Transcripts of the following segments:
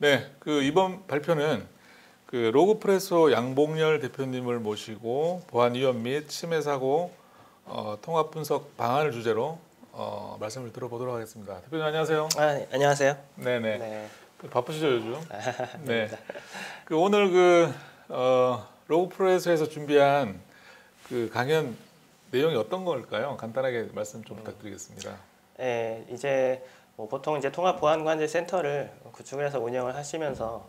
네, 이번 발표는 로그프레소 양봉열 대표님을 모시고 보안 위험 및 침해 사고 통합 분석 방안을 주제로 말씀을 들어보도록 하겠습니다. 대표님 안녕하세요. 네, 안녕하세요. 네네. 네. 바쁘시죠 요즘? 네. 아닙니다. 오늘 로그프레소에서 준비한 강연 내용이 어떤 걸까요? 간단하게 말씀 좀 부탁드리겠습니다. 네, 이제 보통 이제 통합 보안 관제 센터를 구축을 해서 운영을 하시면서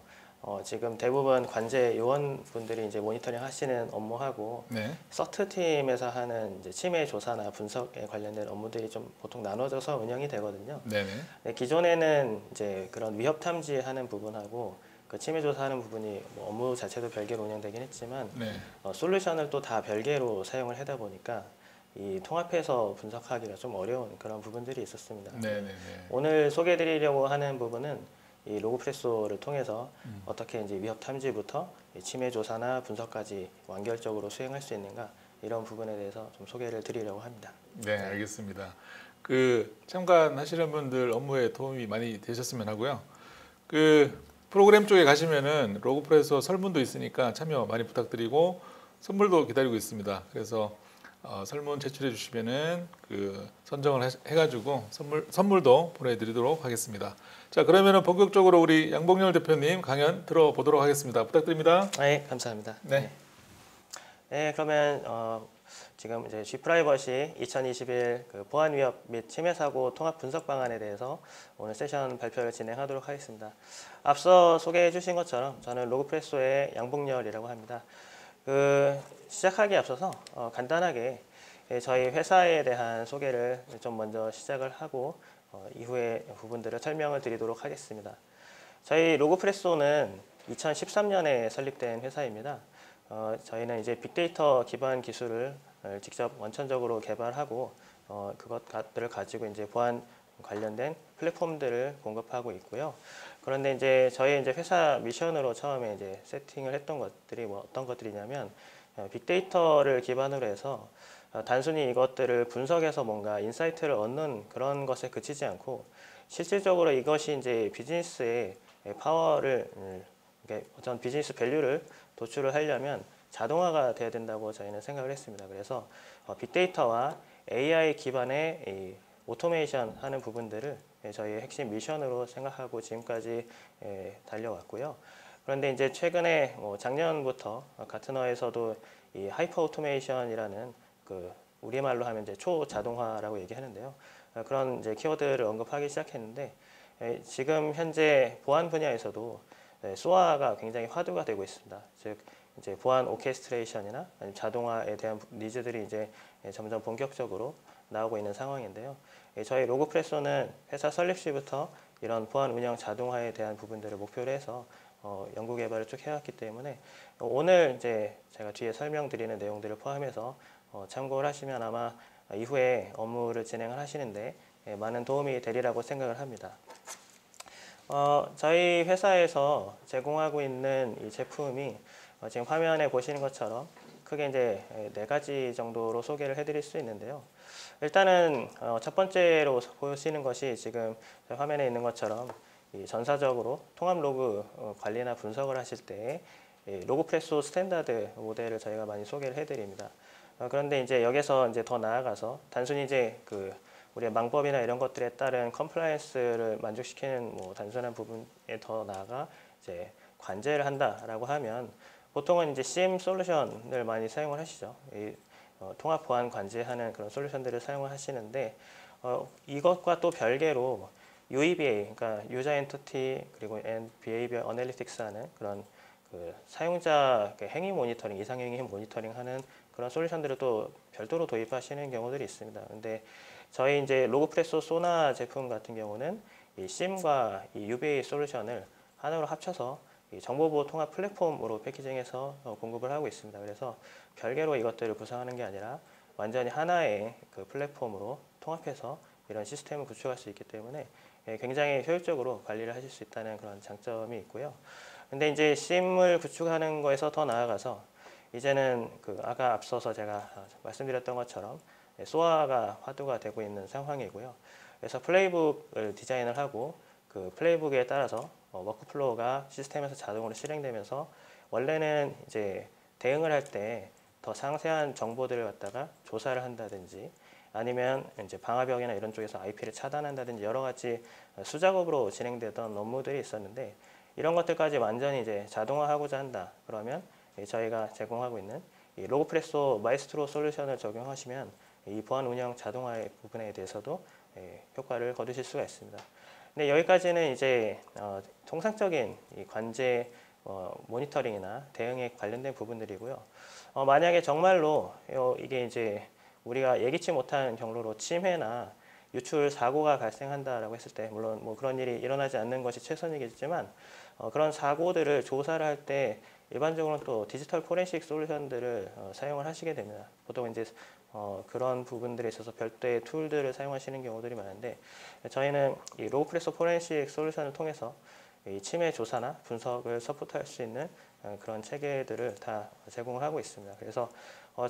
지금 대부분 관제 요원분들이 이제 모니터링 하시는 업무하고 네. 서트 팀에서 하는 이제 침해 조사나 분석에 관련된 업무들이 좀 보통 나눠져서 운영이 되거든요. 네네. 네, 기존에는 이제 그런 위협 탐지하는 부분하고 그 침해 조사하는 부분이 업무 자체도 별개로 운영되긴 했지만 네. 솔루션을 또 다 별개로 사용을 하다 보니까 이 통합해서 분석하기가 좀 어려운 그런 부분들이 있었습니다. 네네네. 오늘 소개해드리려고 하는 부분은 이 로그프레소를 통해서 어떻게 이제 위협 탐지부터 침해 조사나 분석까지 완결적으로 수행할 수 있는가 이런 부분에 대해서 좀 소개를 드리려고 합니다. 네, 알겠습니다. 참관하시는 분들 업무에 도움이 많이 되셨으면 하고요. 프로그램 쪽에 가시면은 로그프레소 설문도 있으니까 참여 많이 부탁드리고 선물도 기다리고 있습니다. 그래서 설문 제출해 주시면은 선정을 해가지고 선물도 보내드리도록 하겠습니다. 자, 그러면은 본격적으로 우리 양봉열 대표님 강연 들어보도록 하겠습니다. 부탁드립니다. 네, 감사합니다. 네. 네, 그러면 지금 이제 G프라이버시 2021 보안 위협 및 침해 사고 통합 분석 방안에 대해서 오늘 세션 발표를 진행하도록 하겠습니다. 앞서 소개해 주신 것처럼 저는 로그프레소의 양봉열이라고 합니다. 시작하기에 앞서서 간단하게 저희 회사에 대한 소개를 좀 먼저 시작을 하고 이후에 부분들을 설명을 드리도록 하겠습니다. 저희 로그프레소는 2013년에 설립된 회사입니다. 저희는 이제 빅데이터 기반 기술을 직접 원천적으로 개발하고 그것들을 가지고 이제 보안 관련된 플랫폼들을 공급하고 있고요. 그런데 이제 저희 이제 회사 미션으로 처음에 이제 세팅을 했던 것들이 어떤 것들이냐면 빅데이터를 기반으로 해서 단순히 이것들을 분석해서 뭔가 인사이트를 얻는 그런 것에 그치지 않고 실질적으로 이것이 이제 비즈니스의 파워를 어떤 비즈니스 밸류를 도출을 하려면 자동화가 돼야 된다고 저희는 생각을 했습니다. 그래서 빅데이터와 AI 기반의 이 오토메이션 하는 부분들을 저희의 핵심 미션으로 생각하고 지금까지 달려왔고요. 그런데 이제 최근에 작년부터 가트너에서도 이 하이퍼 오토메이션이라는 우리말로 하면 이제 초자동화라고 얘기하는데요. 그런 이제 키워드를 언급하기 시작했는데 지금 현재 보안 분야에서도 소아가 굉장히 화두가 되고 있습니다. 즉 이제 보안 오케스트레이션이나 아니면 자동화에 대한 니즈들이 이제 점점 본격적으로 나오고 있는 상황인데요. 저희 로그프레소는 회사 설립 시부터 이런 보안 운영 자동화에 대한 부분들을 목표로 해서 연구 개발을 쭉 해왔기 때문에 오늘 이제 제가 뒤에 설명드리는 내용들을 포함해서 참고를 하시면 아마 이후에 업무를 진행을 하시는데 많은 도움이 되리라고 생각을 합니다. 저희 회사에서 제공하고 있는 이 제품이 지금 화면에 보시는 것처럼 크게 이제 4가지 정도로 소개를 해드릴 수 있는데요. 일단은 첫 번째로 보시는 것이 지금 화면에 있는 것처럼 이 전사적으로 통합 로그 관리나 분석을 하실 때 로그프레소 스탠다드 모델을 저희가 많이 소개를 해드립니다. 그런데 이제 여기서 이제 더 나아가서 단순히 이제 우리의 망법이나 이런 것들에 따른 컴플라이언스를 만족시키는 단순한 부분에 더 나아가 이제 관제를 한다라고 하면 보통은 이제 CIEM 솔루션을 많이 사용을 하시죠. 통합 보안 관제하는 그런 솔루션들을 사용을 하시는데 이것과 또 별개로 UEBA, 그러니까 유저 엔티티 그리고 비헤이비어 어널리틱스 하는 그런 사용자 행위 모니터링, 이상 행위 모니터링 하는 그런 솔루션들을 또 별도로 도입하시는 경우들이 있습니다. 근데 저희 이제 로그프레소 소나 제품 같은 경우는 이 CIEM과 이 UBA 솔루션을 하나로 합쳐서 이 정보보호 통합 플랫폼으로 패키징해서 공급을 하고 있습니다. 그래서 별개로 이것들을 구성하는 게 아니라 완전히 하나의 플랫폼으로 통합해서 이런 시스템을 구축할 수 있기 때문에 굉장히 효율적으로 관리를 하실 수 있다는 그런 장점이 있고요. 근데 이제 CIEM을 구축하는 거에서 더 나아가서 이제는 아까 앞서서 제가 말씀드렸던 것처럼 소아가 화두가 되고 있는 상황이고요. 그래서 플레이북을 디자인을 하고 그 플레이북에 따라서 워크플로우가 시스템에서 자동으로 실행되면서 원래는 이제 대응을 할 때 더 상세한 정보들을 갖다가 조사를 한다든지 아니면 이제 방화벽이나 이런 쪽에서 IP를 차단한다든지 여러 가지 수작업으로 진행되던 업무들이 있었는데 이런 것들까지 완전히 이제 자동화하고자 한다. 그러면 저희가 제공하고 있는 이 로그프레소 마이스트로 솔루션을 적용하시면 이 보안 운영 자동화의 부분에 대해서도 효과를 거두실 수가 있습니다. 근데 여기까지는 이제 통상적인 이 관제 모니터링이나 대응에 관련된 부분들이고요. 만약에 정말로 이게 이제 우리가 예기치 못한 경로로 침해나 유출 사고가 발생한다라고 했을 때 물론 뭐 그런 일이 일어나지 않는 것이 최선이겠지만 그런 사고들을 조사를 할 때 일반적으로는 또 디지털 포렌식 솔루션들을 사용을 하시게 됩니다. 보통 이제 그런 부분들에 있어서 별도의 툴들을 사용하시는 경우들이 많은데 저희는 이 로그프레소 포렌식 솔루션을 통해서 이 침해 조사나 분석을 서포트할 수 있는 그런 체계들을 다 제공을 하고 있습니다. 그래서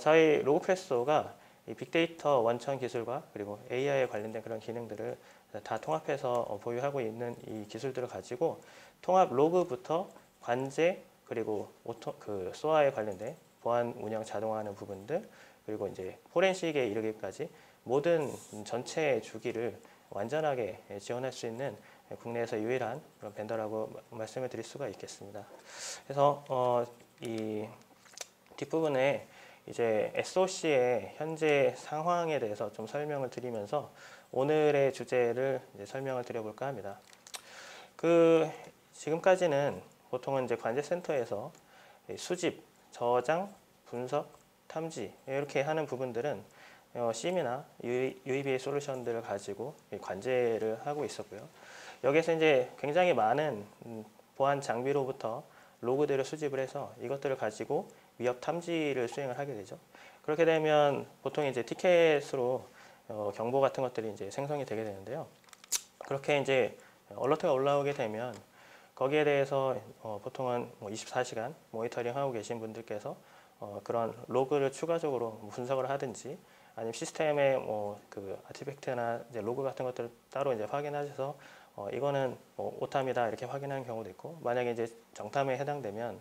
저희 로그프레소가 이 빅데이터 원천 기술과 그리고 AI에 관련된 그런 기능들을 다 통합해서 보유하고 있는 이 기술들을 가지고 통합 로그부터 관제 그리고 소아에 관련된 보안 운영 자동화하는 부분들 그리고 이제 포렌식에 이르기까지 모든 전체 주기를 완전하게 지원할 수 있는 국내에서 유일한 그런 벤더라고 말씀을 드릴 수가 있겠습니다. 그래서 이 뒷부분에 이제 SOC의 현재 상황에 대해서 좀 설명을 드리면서 오늘의 주제를 이제 설명을 드려볼까 합니다. 지금까지는 보통은 이제 관제센터에서 수집, 저장, 분석, 탐지 이렇게 하는 부분들은 심이나 UEBA 솔루션들을 가지고 관제를 하고 있었고요. 여기서 이제 굉장히 많은 보안 장비로부터 로그들을 수집을 해서 이것들을 가지고 위협 탐지를 수행을 하게 되죠. 그렇게 되면 보통 이제 티켓으로 경보 같은 것들이 이제 생성이 되게 되는데요. 그렇게 이제 얼러트가 올라오게 되면 거기에 대해서 보통은 24시간 모니터링 하고 계신 분들께서 그런 로그를 추가적으로 분석을 하든지 아니면 시스템의 그 아티팩트나 이제 로그 같은 것들을 따로 이제 확인하셔서 이거는 오탐이다 이렇게 확인하는 경우도 있고 만약에 이제 정탐에 해당되면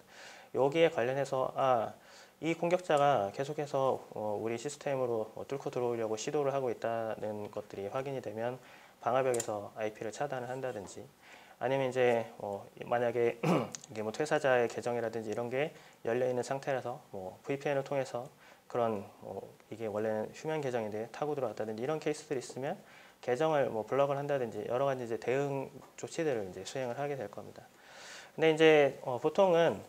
여기에 관련해서 이 공격자가 계속해서 우리 시스템으로 뚫고 들어오려고 시도를 하고 있다는 것들이 확인이 되면 방화벽에서 IP를 차단을 한다든지 아니면 이제 만약에 이게 퇴사자의 계정이라든지 이런 게 열려 있는 상태라서 VPN을 통해서 그런 이게 원래는 휴면 계정인데 타고 들어왔다든지 이런 케이스들이 있으면 계정을 블럭을 한다든지 여러 가지 이제 대응 조치들을 이제 수행을 하게 될 겁니다. 근데 이제 보통은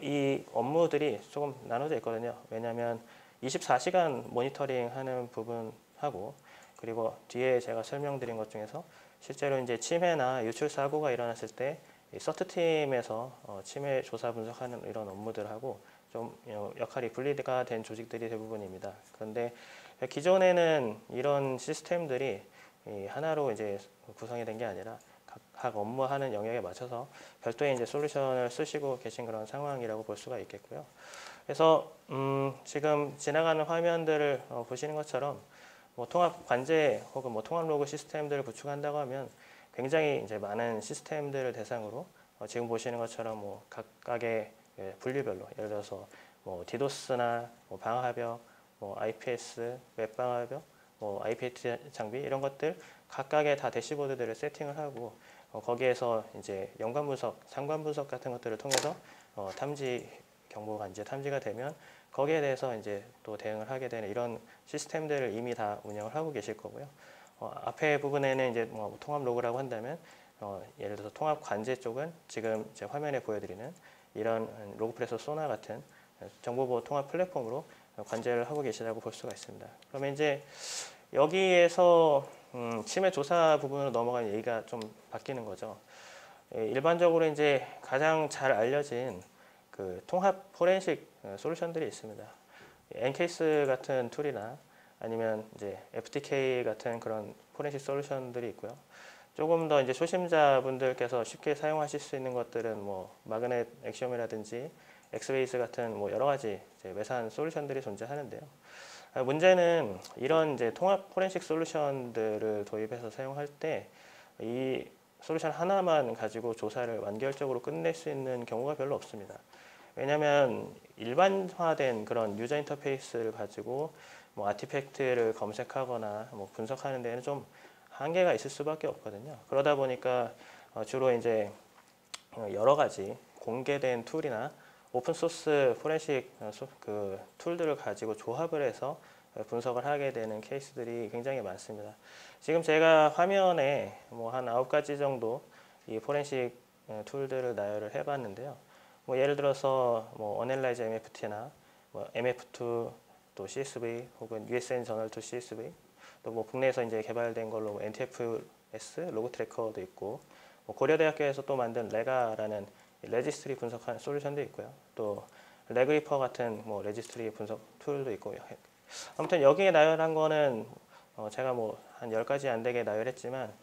이 업무들이 조금 나눠져 있거든요. 왜냐하면 24시간 모니터링 하는 부분하고 그리고 뒤에 제가 설명드린 것 중에서 실제로 이제 침해나 유출 사고가 일어났을 때 서트팀에서 침해 조사 분석하는 이런 업무들하고 좀 역할이 분리가 된 조직들이 대부분입니다. 그런데 기존에는 이런 시스템들이 하나로 이제 구성이 된 게 아니라 각 업무하는 영역에 맞춰서 별도의 이제 솔루션을 쓰시고 계신 그런 상황이라고 볼 수가 있겠고요. 그래서 지금 지나가는 화면들을 보시는 것처럼 통합 관제 혹은 통합 로그 시스템들을 구축한다고 하면 굉장히 이제 많은 시스템들을 대상으로 지금 보시는 것처럼 각각의 분류별로 예를 들어서 디도스나 방화벽, IPS, 웹 방화벽, IPS 장비 이런 것들 각각의 다 대시보드들을 세팅을 하고 거기에서 이제 연관 분석, 상관 분석 같은 것들을 통해서 탐지 경보가 이제 탐지가 되면 거기에 대해서 이제 또 대응을 하게 되는 이런 시스템들을 이미 다 운영을 하고 계실 거고요. 앞에 부분에는 이제 통합 로그라고 한다면 예를 들어서 통합 관제 쪽은 지금 제 화면에 보여드리는 이런 로그프레소 소나 같은 정보보호 통합 플랫폼으로 관제를 하고 계시다고 볼 수가 있습니다. 그러면 이제 여기에서 침해 조사 부분으로 넘어가는 얘기가 좀 바뀌는 거죠. 일반적으로 이제 가장 잘 알려진 그 통합 포렌식 솔루션들이 있습니다. 엔케이스 같은 툴이나 아니면 이제 FTK 같은 그런 포렌식 솔루션들이 있고요. 조금 더 이제 초심자분들께서 쉽게 사용하실 수 있는 것들은 마그넷 엑시엄이라든지 엑스베이스 같은 여러 가지 이제 외산 솔루션들이 존재하는데요. 문제는 이런 이제 통합 포렌식 솔루션들을 도입해서 사용할 때 이 솔루션 하나만 가지고 조사를 완결적으로 끝낼 수 있는 경우가 별로 없습니다. 왜냐하면 일반화된 그런 유저 인터페이스를 가지고 뭐 아티팩트를 검색하거나 뭐 분석하는 데는 좀 한계가 있을 수밖에 없거든요. 그러다 보니까 주로 이제 여러 가지 공개된 툴이나 오픈 소스 포렌식 그 툴들을 가지고 조합을 해서 분석을 하게 되는 케이스들이 굉장히 많습니다. 지금 제가 화면에 뭐 한 9가지 정도 이 포렌식 툴들을 나열을 해봤는데요. 뭐 예를 들어서 뭐 어널라이즈 MFT나 뭐 MF2 또 CSV 혹은 USN 저널 투 CSV 또 뭐 국내에서 이제 개발된 걸로 NTFS 로그 트래커도 있고 뭐 고려대학교에서 또 만든 레가라는 레지스트리 분석하는 솔루션도 있고요. 또 레그리퍼 같은 뭐 레지스트리 분석 툴도 있고요. 아무튼 여기에 나열한 거는 제가 뭐 한 10가지 안 되게 나열했지만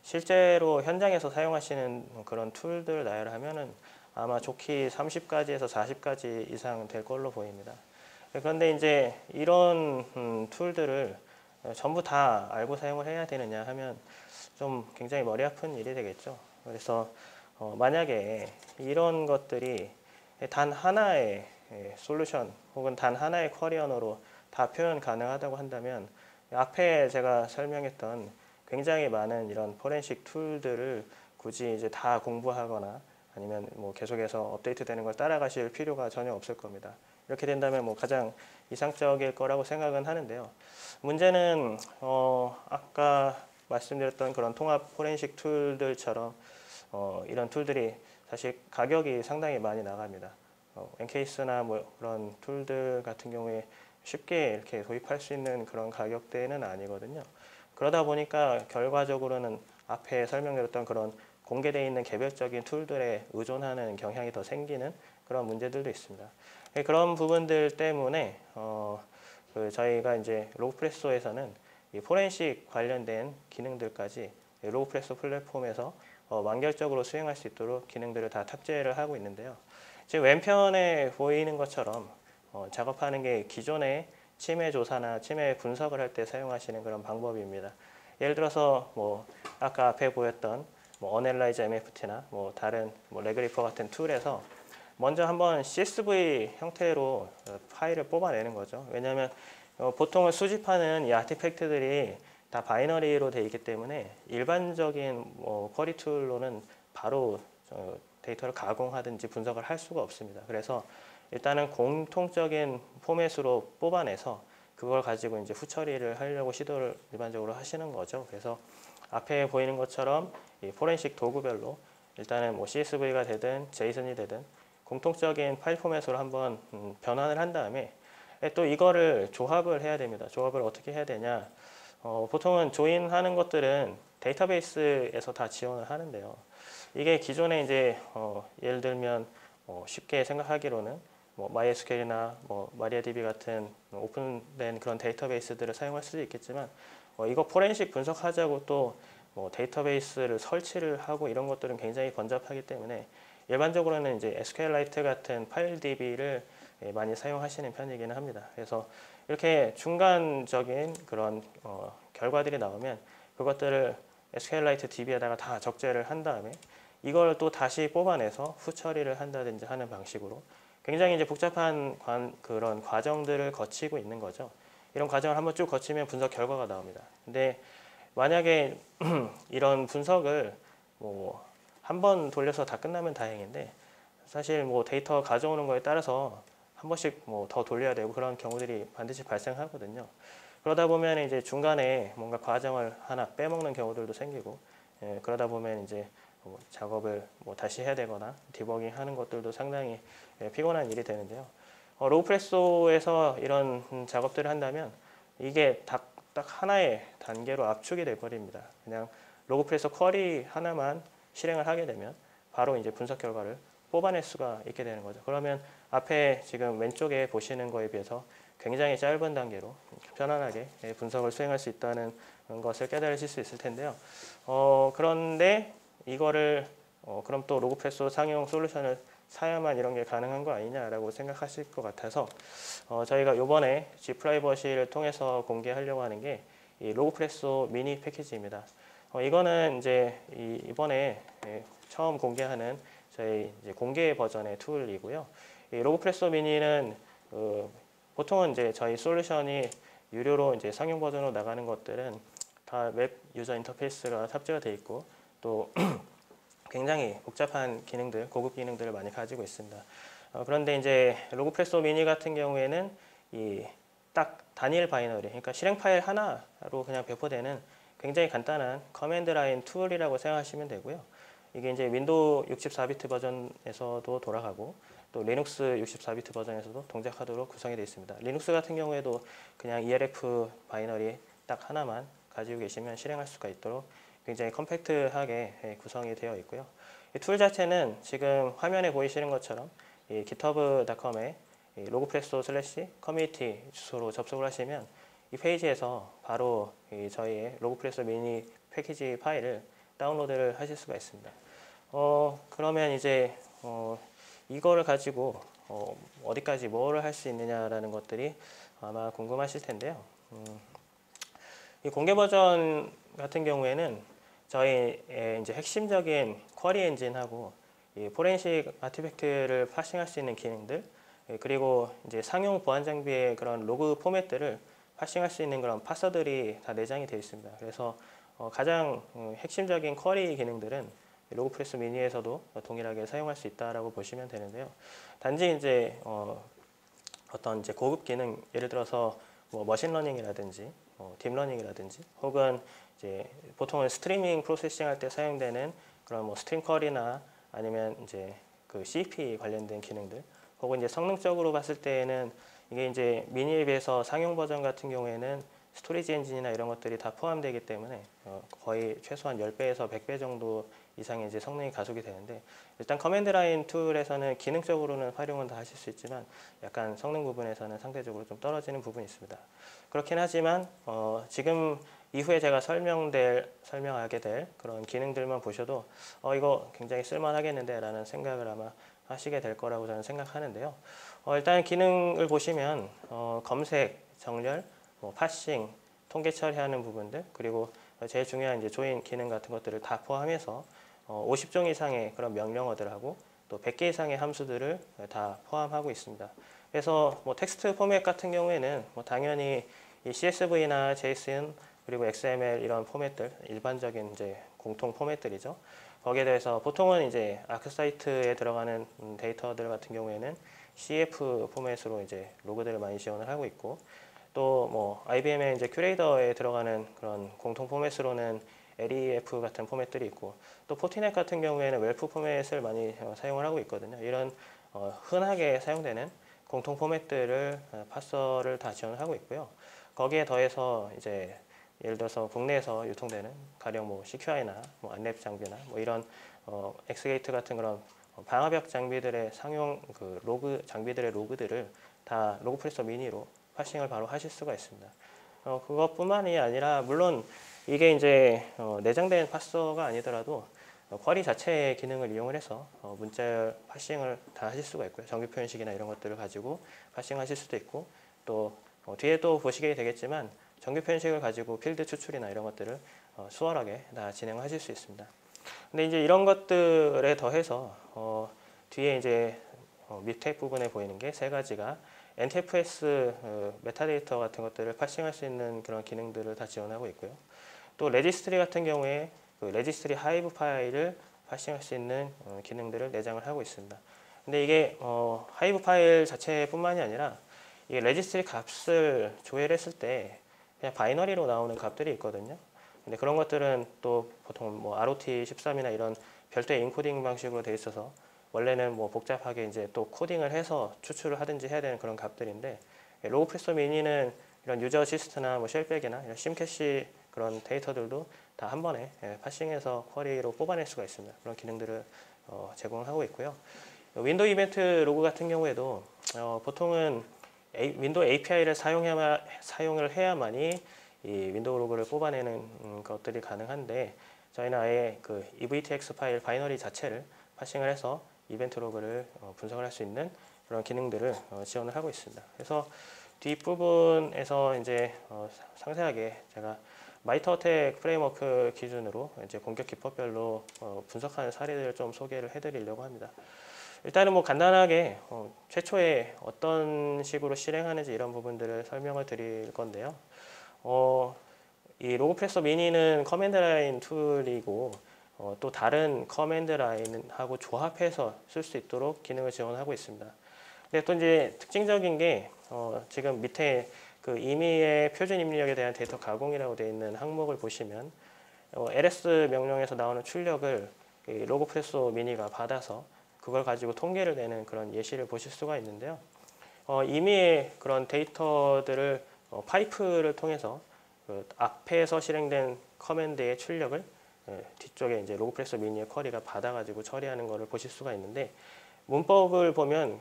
실제로 현장에서 사용하시는 그런 툴들 나열하면은 아마 좋게 30가지에서 40가지 이상 될 걸로 보입니다. 그런데 이제 이런 툴들을 전부 다 알고 사용을 해야 되느냐 하면 좀 굉장히 머리 아픈 일이 되겠죠. 그래서 만약에 이런 것들이 단 하나의 솔루션 혹은 단 하나의 쿼리 언어로 다 표현 가능하다고 한다면 앞에 제가 설명했던 굉장히 많은 이런 포렌식 툴들을 굳이 이제 다 공부하거나 아니면 뭐 계속해서 업데이트되는 걸 따라가실 필요가 전혀 없을 겁니다. 이렇게 된다면 뭐 가장 이상적일 거라고 생각은 하는데요. 문제는 아까 말씀드렸던 그런 통합 포렌식 툴들처럼 이런 툴들이 사실 가격이 상당히 많이 나갑니다. 엔케이스나 뭐 그런 툴들 같은 경우에 쉽게 이렇게 도입할 수 있는 그런 가격대는 아니거든요. 그러다 보니까 결과적으로는 앞에 설명드렸던 그런 공개되어 있는 개별적인 툴들에 의존하는 경향이 더 생기는 그런 문제들도 있습니다. 그런 부분들 때문에 저희가 이제 로그프레소에서는 이 포렌식 관련된 기능들까지 로그프레소 플랫폼에서 완결적으로 수행할 수 있도록 기능들을 다 탑재를 하고 있는데요. 지금 왼편에 보이는 것처럼 작업하는 게 기존의 침해 조사나 침해 분석을 할 때 사용하시는 그런 방법입니다. 예를 들어서 뭐 아까 앞에 보였던 뭐 어널라이즈 MFT나 뭐 다른 뭐 레그리퍼 같은 툴에서 먼저 한번 CSV 형태로 파일을 뽑아내는 거죠. 왜냐하면 보통은 수집하는 이 아티팩트들이 다 바이너리로 되어 있기 때문에 일반적인 뭐 쿼리 툴로는 바로 데이터를 가공하든지 분석을 할 수가 없습니다. 그래서 일단은 공통적인 포맷으로 뽑아내서 그걸 가지고 이제 후처리를 하려고 시도를 일반적으로 하시는 거죠. 그래서 앞에 보이는 것처럼 이 포렌식 도구별로 일단은 뭐 CSV가 되든 JSON이 되든 공통적인 파일 포맷으로 한번 변환을 한 다음에 또 이거를 조합을 해야 됩니다. 조합을 어떻게 해야 되냐? 보통은 조인하는 것들은 데이터베이스에서 다 지원을 하는데요. 이게 기존에 이제 예를 들면 쉽게 생각하기로는 뭐 MySQL이나 뭐 MariaDB 같은 오픈된 그런 데이터베이스들을 사용할 수도 있겠지만 이거 포렌식 분석하자고 또 뭐 데이터베이스를 설치를 하고 이런 것들은 굉장히 번잡하기 때문에 일반적으로는 이제 SQLite 같은 파일 DB를 많이 사용하시는 편이기는 합니다. 그래서 이렇게 중간적인 그런 결과들이 나오면 그것들을 SQLite DB에다가 다 적재를 한 다음에 이걸 또 다시 뽑아내서 후처리를 한다든지 하는 방식으로 굉장히 이제 복잡한 그런 과정들을 거치고 있는 거죠. 이런 과정을 한번 쭉 거치면 분석 결과가 나옵니다. 근데 만약에 이런 분석을 뭐 한 번 돌려서 다 끝나면 다행인데 사실 뭐 데이터 가져오는 거에 따라서 한 번씩 뭐 더 돌려야 되고 그런 경우들이 반드시 발생하거든요. 그러다 보면 이제 중간에 뭔가 과정을 하나 빼먹는 경우들도 생기고 그러다 보면 이제 작업을 뭐 다시 해야 되거나 디버깅 하는 것들도 상당히 피곤한 일이 되는데요. 로그프레소에서 이런 작업들을 한다면 이게 딱 하나의 단계로 압축이 돼버립니다. 그냥 로그프레소 쿼리 하나만 실행을 하게 되면 바로 이제 분석 결과를 뽑아낼 수가 있게 되는 거죠. 그러면 앞에 지금 왼쪽에 보시는 거에 비해서 굉장히 짧은 단계로 편안하게 분석을 수행할 수 있다는 것을 깨달으실 수 있을 텐데요. 그런데 이거를 그럼 또 로그프레소 상용 솔루션을 사야만 이런 게 가능한 거 아니냐라고 생각하실 것 같아서 저희가 이번에 G프라이버시를 통해서 공개하려고 하는 게 이 로그프레소 미니 패키지입니다. 이거는 이제 이번에 처음 공개하는 저희 이제 공개 버전의 툴이고요. 이 로그프레소 미니는 보통은 이제 저희 솔루션이 유료로 이제 상용 버전으로 나가는 것들은 다 웹 유저 인터페이스가 탑재가 되어 있고 또 굉장히 복잡한 기능들, 고급 기능들을 많이 가지고 있습니다. 그런데 이제 로그프레소 미니 같은 경우에는 이 딱 단일 바이너리, 그러니까 실행 파일 하나로 그냥 배포되는 굉장히 간단한 커맨드 라인 툴이라고 생각하시면 되고요. 이게 이제 윈도우 64비트 버전에서도 돌아가고 또 리눅스 64비트 버전에서도 동작하도록 구성이 되어 있습니다. 리눅스 같은 경우에도 그냥 ELF 바이너리 딱 하나만 가지고 계시면 실행할 수가 있도록 굉장히 컴팩트하게 구성이 되어 있고요. 이 툴 자체는 지금 화면에 보이시는 것처럼 이 github.com에 로그프레소 슬래시 커뮤니티 주소로 접속을 하시면 이 페이지에서 바로 저희의 로그프레소 미니 패키지 파일을 다운로드를 하실 수가 있습니다. 그러면 이제 이거를 가지고 어디까지 뭐를 할 수 있느냐라는 것들이 아마 궁금하실 텐데요. 이 공개 버전 같은 경우에는 저희의 이제 핵심적인 쿼리 엔진하고 이 포렌식 아티팩트를 파싱할 수 있는 기능들, 그리고 이제 상용 보안 장비의 그런 로그 포맷들을 파싱할 수 있는 그런 파서들이 다 내장이 되어 있습니다. 그래서 가장 핵심적인 쿼리 기능들은 로그프레소 미니에서도 동일하게 사용할 수 있다라고 보시면 되는데요. 단지 이제 어떤 이제 고급 기능, 예를 들어서 뭐 머신러닝이라든지 딥러닝이라든지 혹은 이제 보통은 스트리밍 프로세싱 할 때 사용되는 그런 뭐 스트림 쿼리나 아니면 이제 그 CP 관련된 기능들, 혹은 이제 성능적으로 봤을 때에는 이게 이제 미니에 비해서 상용 버전 같은 경우에는 스토리지 엔진이나 이런 것들이 다 포함되기 때문에 거의 최소한 10배에서 100배 정도 이상의 이제 성능이 가속이 되는데, 일단 커맨드 라인 툴에서는 기능적으로는 활용은 다 하실 수 있지만 약간 성능 부분에서는 상대적으로 좀 떨어지는 부분이 있습니다. 그렇긴 하지만 지금 이후에 제가 설명하게 될 그런 기능들만 보셔도 이거 굉장히 쓸만하겠는데 라는 생각을 아마 하시게 될 거라고 저는 생각하는데요. 일단 기능을 보시면 검색, 정렬, 뭐 파싱, 통계 처리하는 부분들, 그리고 제일 중요한 이제 조인 기능 같은 것들을 다 포함해서 50종 이상의 그런 명령어들하고 또 100개 이상의 함수들을 다 포함하고 있습니다. 그래서 뭐 텍스트 포맷 같은 경우에는 뭐 당연히 이 CSV나 JSON 그리고 XML 이런 포맷들, 일반적인 이제 공통 포맷들이죠. 거기에 대해서 보통은 이제 아크사이트에 들어가는 데이터들 같은 경우에는 CF 포맷으로 이제 로그들을 많이 지원을 하고 있고, 또 뭐 IBM의 이제 큐레이더에 들어가는 그런 공통 포맷으로는 LEF 같은 포맷들이 있고, 또 포티넷 같은 경우에는 웰프 포맷을 많이 사용을 하고 있거든요. 이런 흔하게 사용되는 공통 포맷들을 파서를 다 지원을 하고 있고요. 거기에 더해서 이제 예를 들어서 국내에서 유통되는 가령 뭐 CQI나 뭐 안랩 장비나 뭐 이런 엑스게이트 같은 그런 방화벽 장비들의 상용 그 로그 장비들의 로그들을 다 로그프레소 미니로 파싱을 바로 하실 수가 있습니다. 그것뿐만이 아니라 물론 이게 이제 내장된 파서가 아니더라도 쿼리 자체의 기능을 이용을 해서 문자열 파싱을 다 하실 수가 있고요. 정규 표현식이나 이런 것들을 가지고 파싱하실 수도 있고, 또 뒤에 또 보시게 되겠지만 정규 표현식을 가지고 필드 추출이나 이런 것들을 수월하게 다 진행하실 수 있습니다. 근데 이제 이런 것들에 더해서 뒤에 이제 밑에 부분에 보이는 게 세 가지가 NTFS 메타데이터 같은 것들을 파싱할 수 있는 그런 기능들을 다 지원하고 있고요. 또 레지스트리 같은 경우에 그 레지스트리 하이브 파일을 파싱할 수 있는 기능들을 내장을 하고 있습니다. 근데 이게 하이브 파일 자체뿐만이 아니라 이 레지스트리 값을 조회했을 때 그냥 바이너리로 나오는 값들이 있거든요. 근데 그런 것들은 또 보통 뭐 ROT13이나 이런 별도의 인코딩 방식으로 되어 있어서 원래는 뭐 복잡하게 이제 또 코딩을 해서 추출을 하든지 해야 되는 그런 값들인데, 로그프레소 미니는 이런 유저 시스트나 뭐 쉘백이나 이런 심캐시 그런 데이터들도 다 한 번에 파싱해서 쿼리로 뽑아낼 수가 있습니다. 그런 기능들을 제공하고 있고요. 윈도우 이벤트 로그 같은 경우에도 보통은 윈도우 API를 사용을 해야만이 이 윈도우 로그를 뽑아내는 것들이 가능한데, 저희는 아예 그 EVTX 파일 바이너리 자체를 파싱을 해서 이벤트 로그를 분석을 할 수 있는 그런 기능들을 지원을 하고 있습니다. 그래서 뒷부분에서 이제 상세하게 제가 마이터어택 프레임워크 기준으로 이제 공격 기법별로 분석하는 사례들을 좀 소개를 해드리려고 합니다. 일단은 뭐 간단하게 최초에 어떤 식으로 실행하는지 이런 부분들을 설명을 드릴 건데요. 이 로그프레서 미니는 커맨드 라인 툴이고 또 다른 커맨드 라인하고 조합해서 쓸 수 있도록 기능을 지원하고 있습니다. 근데 또 이제 특징적인 게 지금 밑에 그 임의의 표준 입력에 대한 데이터 가공이라고 되어 있는 항목을 보시면 ls 명령에서 나오는 출력을 이 로그프레소 미니가 받아서 그걸 가지고 통계를 내는 그런 예시를 보실 수가 있는데요. 임의의 그런 데이터들을 파이프를 통해서 그 앞에서 실행된 커맨드의 출력을 뒤쪽에 이제 로그프레소 미니의 쿼리가 받아가지고 처리하는 것을 보실 수가 있는데, 문법을 보면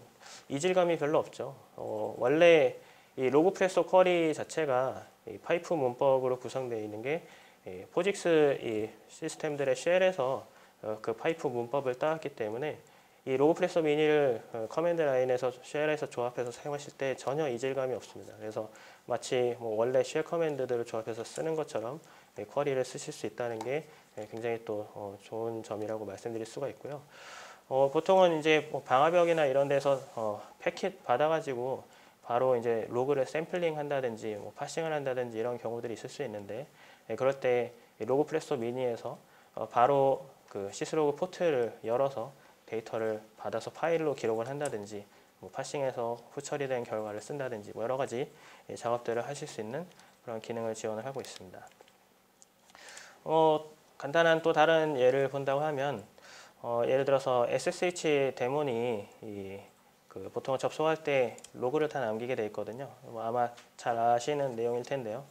이질감이 별로 없죠. 원래 이 로그프레소 쿼리 자체가 이 파이프 문법으로 구성되어 있는 게 포직스 이 시스템들의 쉘에서 그 파이프 문법을 따왔기 때문에 이 로그프레소 미니를 커맨드 라인에서 쉘에서 조합해서 사용하실 때 전혀 이질감이 없습니다. 그래서 마치 뭐 원래 쉘 커맨드들을 조합해서 쓰는 것처럼 쿼리를 쓰실 수 있다는 게 굉장히 또 좋은 점이라고 말씀드릴 수가 있고요. 보통은 이제 뭐 방화벽이나 이런 데서 패킷 받아가지고 바로 이제 로그를 샘플링 한다든지 뭐 파싱을 한다든지 이런 경우들이 있을 수 있는데, 그럴 때 로그프레소 미니에서 바로 그 시스로그 포트를 열어서 데이터를 받아서 파일로 기록을 한다든지 뭐 파싱해서 후처리된 결과를 쓴다든지 뭐 여러 가지 작업들을 하실 수 있는 그런 기능을 지원을 하고 있습니다. 간단한 또 다른 예를 본다고 하면 예를 들어서 SSH 데몬이 보통 접속할 때 로그를 다 남기게 돼 있거든요. 아마 잘 아시는 내용일 텐데요.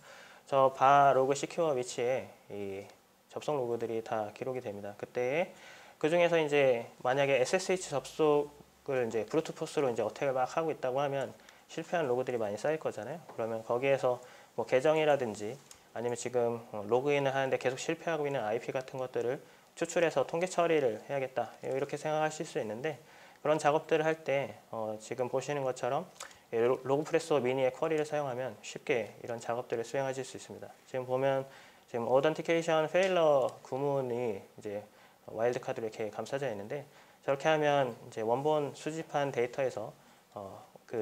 저 바 로그 시큐어 위치에 이 접속 로그들이 다 기록이 됩니다. 그때 그 중에서 이제 만약에 SSH 접속을 이제 브루트 포스로 이제 어택을 막 하고 있다고 하면 실패한 로그들이 많이 쌓일 거잖아요. 그러면 거기에서 뭐 계정이라든지 아니면 지금 로그인을 하는데 계속 실패하고 있는 IP 같은 것들을 추출해서 통계 처리를 해야겠다, 이렇게 생각하실 수 있는데, 그런 작업들을 할 때 지금 보시는 것처럼 로그프레소 미니의 쿼리를 사용하면 쉽게 이런 작업들을 수행하실 수 있습니다. 지금 보면 지금 authentication failure 구문이 이제 와일드카드로 이렇게 감싸져 있는데, 저렇게 하면 이제 원본 수집한 데이터에서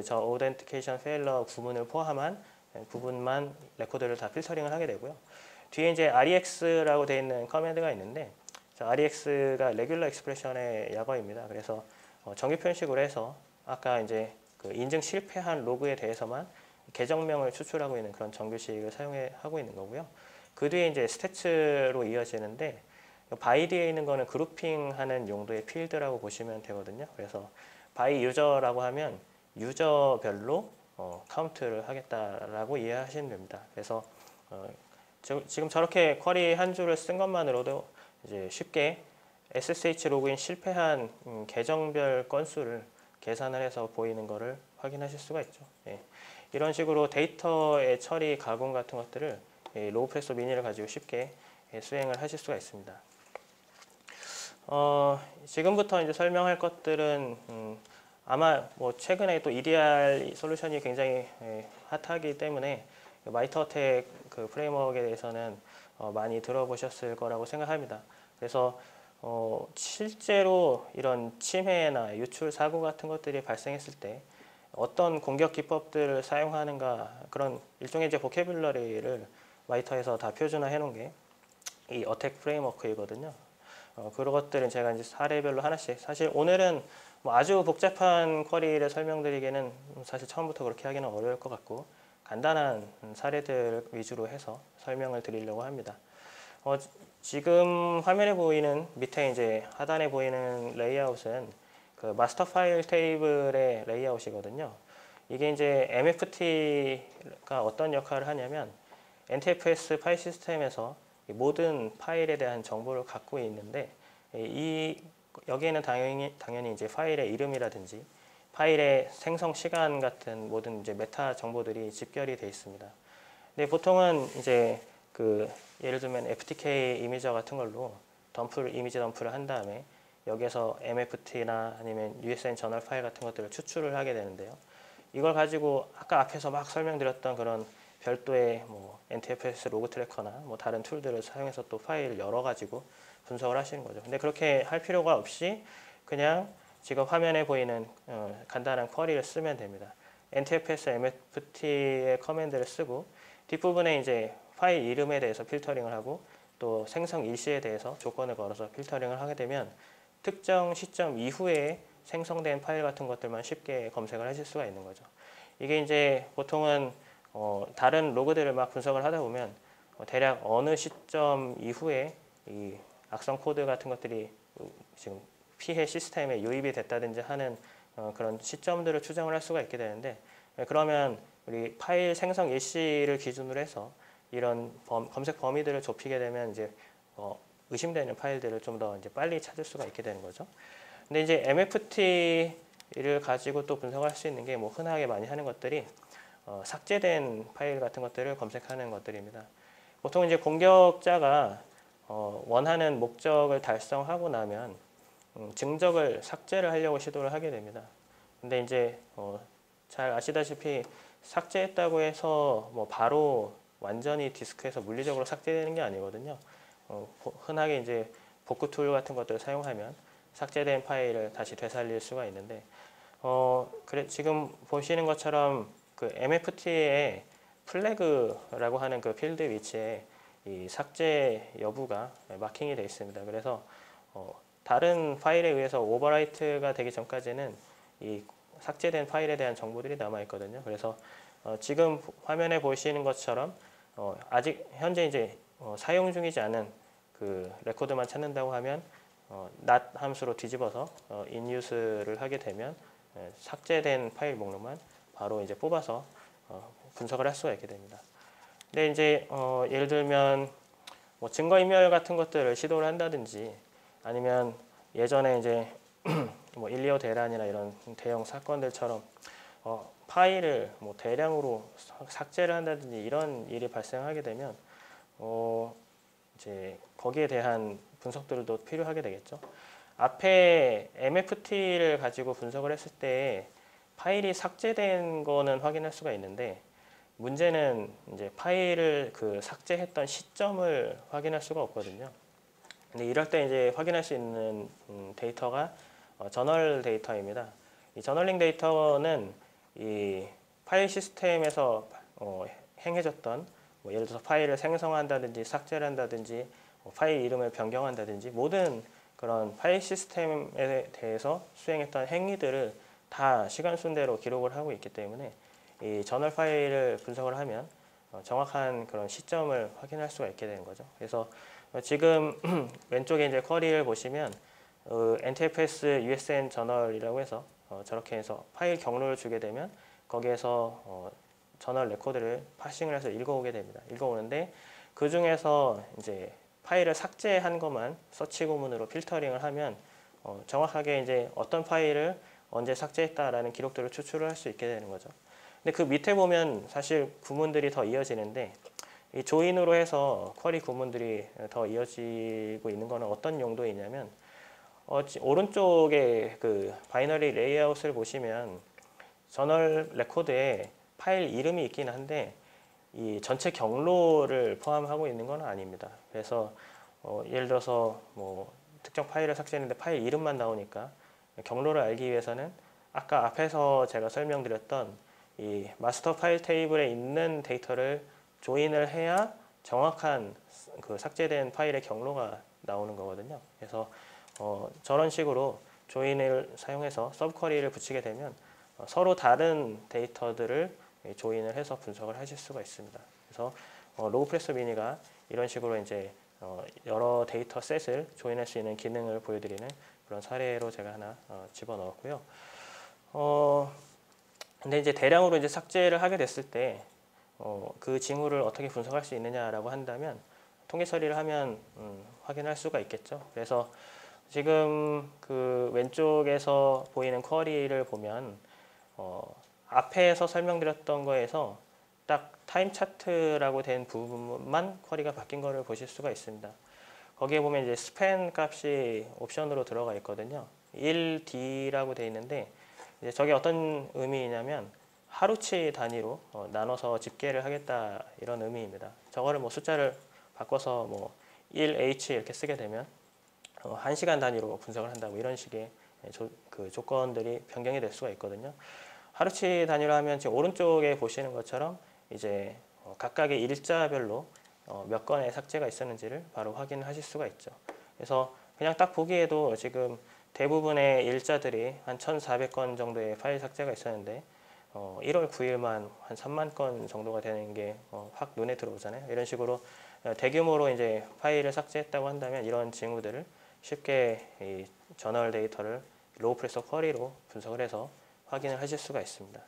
저 authentication failure 구문을 포함한 부분만 레코드를 다 필터링을 하게 되고요. 뒤에 이제 REX라고 되어 있는 커맨드가 있는데, REX가 레귤러 익스프레션의 약어입니다. 그래서 정규 표현식으로 해서 아까 이제 그 인증 실패한 로그에 대해서만 계정명을 추출하고 있는 그런 정규식을 사용하고 있는 거고요. 그 뒤에 이제 스태츠로 이어지는데, 바이 뒤에 있는 거는 그룹핑하는 용도의 필드라고 보시면 되거든요. 그래서 바이 유저라고 하면 유저별로 카운트를 하겠다라고 이해하시면 됩니다. 그래서 지금 저렇게 쿼리 한 줄을 쓴 것만으로도 이제 쉽게 SSH 로그인 실패한 계정별 건수를 계산을 해서 보이는 것을 확인하실 수가 있죠. 이런 식으로 데이터의 처리, 가공 같은 것들을 로그프레소 미니를 가지고 쉽게 수행을 하실 수가 있습니다. 지금부터 이제 설명할 것들은 아마 뭐 최근에 또 EDR 솔루션이 굉장히 핫하기 때문에 마이터어택 그 프레임워크에 대해서는 많이 들어보셨을 거라고 생각합니다. 그래서 실제로 이런 침해나 유출 사고 같은 것들이 발생했을 때 어떤 공격 기법들을 사용하는가, 그런 일종의 이제 보캐뷸러리를 마이터에서 다 표준화해 놓은 게 이 어택 프레임워크이거든요. 그런 것들은 제가 이제 사례별로 하나씩, 사실 오늘은 뭐 아주 복잡한 쿼리를 설명드리기는 사실 처음부터 그렇게 하기는 어려울 것 같고, 간단한 사례들 위주로 해서 설명을 드리려고 합니다. 지금 화면에 보이는 밑에 이제 하단에 보이는 레이아웃은 그 마스터 파일 테이블의 레이아웃이거든요. 이게 이제 MFT가 어떤 역할을 하냐면 NTFS 파일 시스템에서 모든 파일에 대한 정보를 갖고 있는데, 여기에는 당연히 이제 파일의 이름이라든지 파일의 생성 시간 같은 모든 이제 메타 정보들이 집결이 되어 있습니다. 근데 보통은 이제 예를 들면 FTK 이미저 같은 걸로 이미지 덤프를 한 다음에 여기에서 MFT나 아니면 USN 저널 파일 같은 것들을 추출을 하게 되는데요. 이걸 가지고 아까 앞에서 막 설명드렸던 그런 별도의 뭐 NTFS 로그 트래커나 뭐 다른 툴들을 사용해서 또 파일을 열어가지고 분석을 하시는 거죠. 근데 그렇게 할 필요가 없이 그냥 지금 화면에 보이는 간단한 쿼리를 쓰면 됩니다. NTFS MFT의 커맨드를 쓰고 뒷부분에 이제 파일 이름에 대해서 필터링을 하고 또 생성 일시에 대해서 조건을 걸어서 필터링을 하게 되면 특정 시점 이후에 생성된 파일 같은 것들만 쉽게 검색을 하실 수가 있는 거죠. 이게 이제 보통은 다른 로그들을 막 분석을 하다 보면 대략 어느 시점 이후에 이 악성 코드 같은 것들이 지금 피해 시스템에 유입이 됐다든지 하는 그런 시점들을 추정을 할 수가 있게 되는데, 그러면 우리 파일 생성 일시를 기준으로 해서 이런 검색 범위들을 좁히게 되면 이제 의심되는 파일들을 좀 더 이제 빨리 찾을 수가 있게 되는 거죠. 근데 이제 MFT를 가지고 또 분석할 수 있는 게 뭐 흔하게 많이 하는 것들이 삭제된 파일 같은 것들을 검색하는 것들입니다. 보통 이제 공격자가 원하는 목적을 달성하고 나면 증적을 삭제를 하려고 시도를 하게 됩니다. 근데 이제 잘 아시다시피 삭제했다고 해서 뭐 바로 완전히 디스크에서 물리적으로 삭제되는 게 아니거든요. 흔하게 이제 복구 툴 같은 것들을 사용하면 삭제된 파일을 다시 되살릴 수가 있는데, 그래 지금 보시는 것처럼 그 MFT의 플래그라고 하는 그 필드 위치에 이 삭제 여부가 마킹이 되어 있습니다. 그래서 다른 파일에 의해서 오버라이트가 되기 전까지는 이 삭제된 파일에 대한 정보들이 남아 있거든요. 그래서 지금 화면에 보시는 것처럼 아직 현재 이제 사용 중이지 않은 그 레코드만 찾는다고 하면 not 함수로 뒤집어서 inUse를 하게 되면 삭제된 파일 목록만 바로 이제 뽑아서 분석을 할 수가 있게 됩니다. 근데 이제 예를 들면 뭐 증거인멸 같은 것들을 시도를 한다든지 아니면 예전에 이제 뭐 일리오 대란이나 이런 대형 사건들처럼 파일을 뭐 대량으로 삭제를 한다든지 이런 일이 발생하게 되면 이제 거기에 대한 분석들도 필요하게 되겠죠. 앞에 MFT를 가지고 분석을 했을 때 파일이 삭제된 거는 확인할 수가 있는데, 문제는 이제 파일을 그 삭제했던 시점을 확인할 수가 없거든요. 근데 이럴 때 이제 확인할 수 있는 데이터가 저널 데이터입니다. 이 저널링 데이터는 이 파일 시스템에서 행해졌던 뭐 예를 들어서 파일을 생성한다든지 삭제를 한다든지 파일 이름을 변경한다든지 모든 그런 파일 시스템에 대해서 수행했던 행위들을 다 시간 순대로 기록을 하고 있기 때문에 이 저널 파일을 분석을 하면 정확한 그런 시점을 확인할 수가 있게 되는 거죠. 그래서 지금 왼쪽에 이제 쿼리를 보시면 NTFS USN 저널이라고 해서 저렇게 해서 파일 경로를 주게 되면 거기에서 저널 레코드를 파싱을 해서 읽어오게 됩니다. 읽어오는데 그 중에서 이제 파일을 삭제한 것만 서치 구문으로 필터링을 하면 정확하게 이제 어떤 파일을 언제 삭제했다라는 기록들을 추출을 할 수 있게 되는 거죠. 근데 그 밑에 보면 사실 구문들이 더 이어지는데, 이 조인으로 해서 쿼리 구문들이 더 이어지고 있는 거는 어떤 용도이냐면 오른쪽에 그 바이너리 레이아웃을 보시면 저널 레코드에 파일 이름이 있긴 한데 이 전체 경로를 포함하고 있는 건 아닙니다. 그래서 예를 들어서 뭐 특정 파일을 삭제했는데 파일 이름만 나오니까 경로를 알기 위해서는 아까 앞에서 제가 설명드렸던 이 마스터 파일 테이블에 있는 데이터를 조인을 해야 정확한 그 삭제된 파일의 경로가 나오는 거거든요. 그래서 저런 식으로 조인을 사용해서 서브쿼리를 붙이게 되면 서로 다른 데이터들을 조인을 해서 분석을 하실 수가 있습니다. 그래서 로그프레소 미니가 이런 식으로 이제 여러 데이터 셋을 조인할 수 있는 기능을 보여드리는 그런 사례로 제가 하나 집어넣었고요. 근데 이제 대량으로 이제 삭제를 하게 됐을 때 그 징후를 어떻게 분석할 수 있느냐라고 한다면 통계 처리를 하면 확인할 수가 있겠죠. 그래서 지금 그 왼쪽에서 보이는 쿼리를 보면 앞에서 설명드렸던 거에서 딱 타임 차트라고 된 부분만 쿼리가 바뀐 거를 보실 수가 있습니다. 거기에 보면 이제 스팬 값이 옵션으로 들어가 있거든요. 1D라고 되어 있는데 이제 저게 어떤 의미냐면 하루치 단위로 나눠서 집계를 하겠다 이런 의미입니다. 저거를 뭐 숫자를 바꿔서 뭐 1H 이렇게 쓰게 되면 1시간 단위로 분석을 한다 뭐 이런 식의 그 조건들이 변경이 될 수가 있거든요. 하루치 단위로 하면 지금 오른쪽에 보시는 것처럼 이제 각각의 일자별로 몇 건의 삭제가 있었는지를 바로 확인하실 수가 있죠. 그래서 그냥 딱 보기에도 지금 대부분의 일자들이 한 1,400건 정도의 파일 삭제가 있었는데 1월 9일만 한 3만 건 정도가 되는 게 확 눈에 들어오잖아요. 이런 식으로 대규모로 이제 파일을 삭제했다고 한다면 이런 징후들을 쉽게 이 저널 데이터를 로우 프레서 쿼리로 분석을 해서 확인을 하실 수가 있습니다.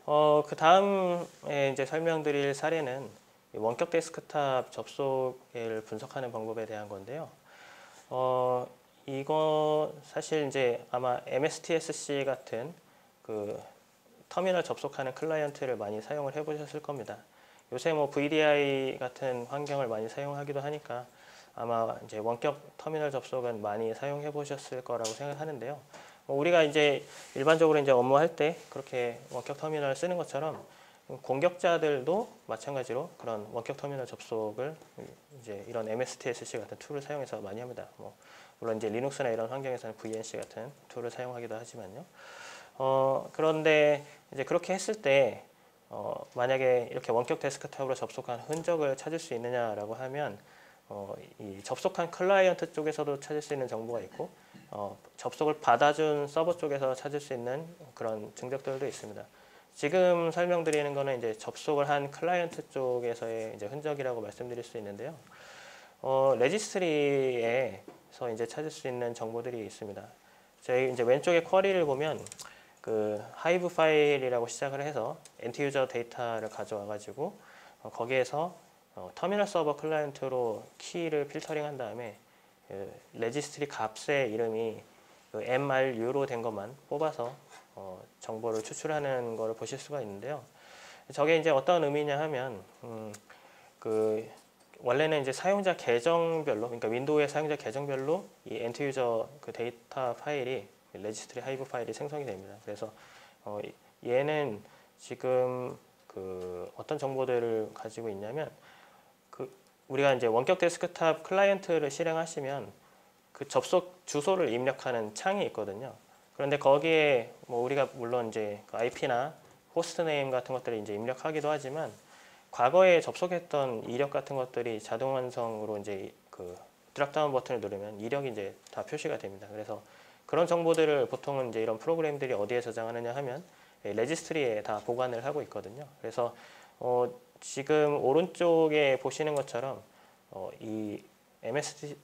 그 다음에 이제 설명드릴 사례는 원격 데스크탑 접속을 분석하는 방법에 대한 건데요. 이거 사실 이제 아마 MSTSC 같은 그 터미널 접속하는 클라이언트를 많이 사용을 해보셨을 겁니다. 요새 뭐 VDI 같은 환경을 많이 사용하기도 하니까 아마 이제 원격 터미널 접속은 많이 사용해 보셨을 거라고 생각하는데요. 우리가 이제 일반적으로 이제 업무할 때 그렇게 원격 터미널 쓰는 것처럼 공격자들도 마찬가지로 그런 원격 터미널 접속을 이제 이런 MSTSC 같은 툴을 사용해서 많이 합니다. 물론 이제 리눅스나 이런 환경에서는 VNC 같은 툴을 사용하기도 하지만요. 그런데 이제 그렇게 했을 때 만약에 이렇게 원격 데스크탑으로 접속한 흔적을 찾을 수 있느냐라고 하면 이 접속한 클라이언트 쪽에서도 찾을 수 있는 정보가 있고 접속을 받아준 서버 쪽에서 찾을 수 있는 그런 증적들도 있습니다. 지금 설명드리는 거는 이제 접속을 한 클라이언트 쪽에서의 이제 흔적이라고 말씀드릴 수 있는데요. 레지스트리에서 이제 찾을 수 있는 정보들이 있습니다. 저희 이제 왼쪽에 쿼리를 보면 그 하이브 파일이라고 시작을 해서 엔드 유저 데이터를 가져와 가지고 거기에서 터미널 서버 클라이언트로 키를 필터링 한 다음에 그 레지스트리 값의 이름이 그 MRU로 된 것만 뽑아서 정보를 추출하는 것을 보실 수가 있는데요. 저게 이제 어떤 의미냐 하면 그 원래는 이제 사용자 계정별로, 그러니까 윈도우의 사용자 계정별로 이 엔드 유저 그 데이터 파일이 레지스트리 하이브 파일이 생성이 됩니다. 그래서 얘는 지금 그 어떤 정보들을 가지고 있냐면 그 우리가 이제 원격 데스크탑 클라이언트를 실행하시면 그 접속 주소를 입력하는 창이 있거든요. 그런데 거기에 뭐 우리가 물론 이제 그 IP나 호스트 네임 같은 것들을 이제 입력하기도 하지만 과거에 접속했던 이력 같은 것들이 자동 완성으로 이제 그 드랍다운 버튼을 누르면 이력이 이제 다 표시가 됩니다. 그래서 그런 정보들을 보통은 이제 이런 프로그램들이 어디에 저장하느냐 하면 레지스트리에 다 보관을 하고 있거든요. 그래서 지금 오른쪽에 보시는 것처럼 이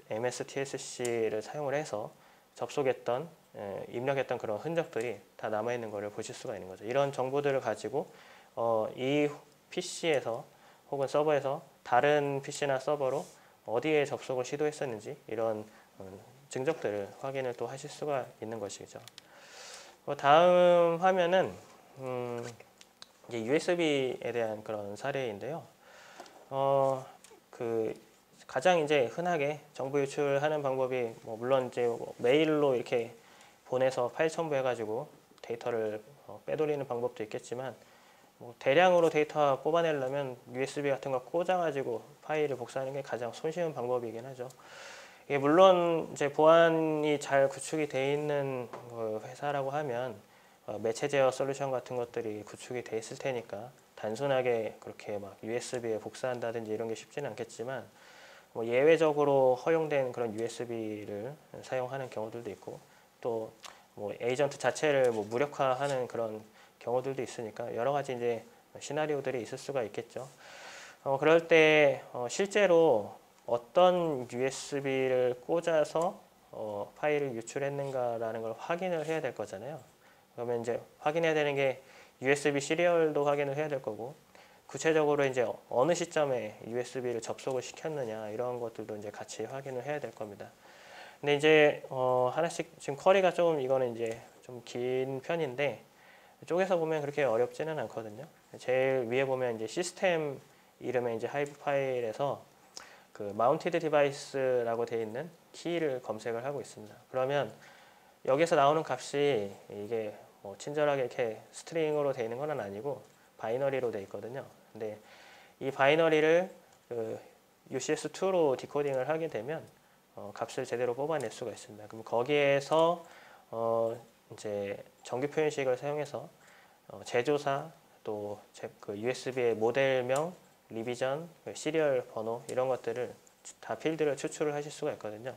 MSTSC를 사용을 해서 접속했던 입력했던 그런 흔적들이 다 남아있는 것을 보실 수가 있는 거죠. 이런 정보들을 가지고 이 PC에서 혹은 서버에서 다른 PC나 서버로 어디에 접속을 시도했었는지 이런 증적들을 확인을 또 하실 수가 있는 것이죠. 다음 화면은 이제 USB에 대한 그런 사례인데요. 그 가장 이제 흔하게 정보 유출하는 방법이 물론 이제 메일로 이렇게 보내서 파일 첨부해가지고 데이터를 빼돌리는 방법도 있겠지만 대량으로 데이터 뽑아내려면 USB 같은 거 꽂아가지고 파일을 복사하는 게 가장 손쉬운 방법이긴 하죠. 이게 물론 이제 보안이 잘 구축이 돼 있는 회사라고 하면 매체 제어 솔루션 같은 것들이 구축이 돼 있을 테니까 단순하게 그렇게 막 USB에 복사한다든지 이런 게 쉽지는 않겠지만 예외적으로 허용된 그런 USB를 사용하는 경우들도 있고 또 에이전트 자체를 무력화하는 그런 경우들도 있으니까 여러 가지 이제 시나리오들이 있을 수가 있겠죠. 그럴 때 실제로 어떤 USB를 꽂아서 파일을 유출했는가라는 걸 확인을 해야 될 거잖아요. 그러면 이제 확인해야 되는 게 USB 시리얼도 확인을 해야 될 거고 구체적으로 이제 어느 시점에 USB를 접속을 시켰느냐 이런 것들도 이제 같이 확인을 해야 될 겁니다. 근데 이제 하나씩 지금 쿼리가 좀 이거는 이제 좀 긴 편인데 쪽에서 보면 그렇게 어렵지는 않거든요. 제일 위에 보면 이제 시스템 이름의 이제 하이브 파일에서 그 마운티드 디바이스라고 되어 있는 키를 검색을 하고 있습니다. 그러면 여기서 나오는 값이 이게 친절하게 이렇게 스트링으로 되어 있는 건 아니고 바이너리로 되어 있거든요. 근데 이 바이너리를 그 UCS2로 디코딩을 하게 되면 값을 제대로 뽑아낼 수가 있습니다. 그럼 거기에서 이제 정규 표현식을 사용해서 제조사 또 그 USB의 모델명, 리비전, 시리얼 번호 이런 것들을 다 필드를 추출을 하실 수가 있거든요.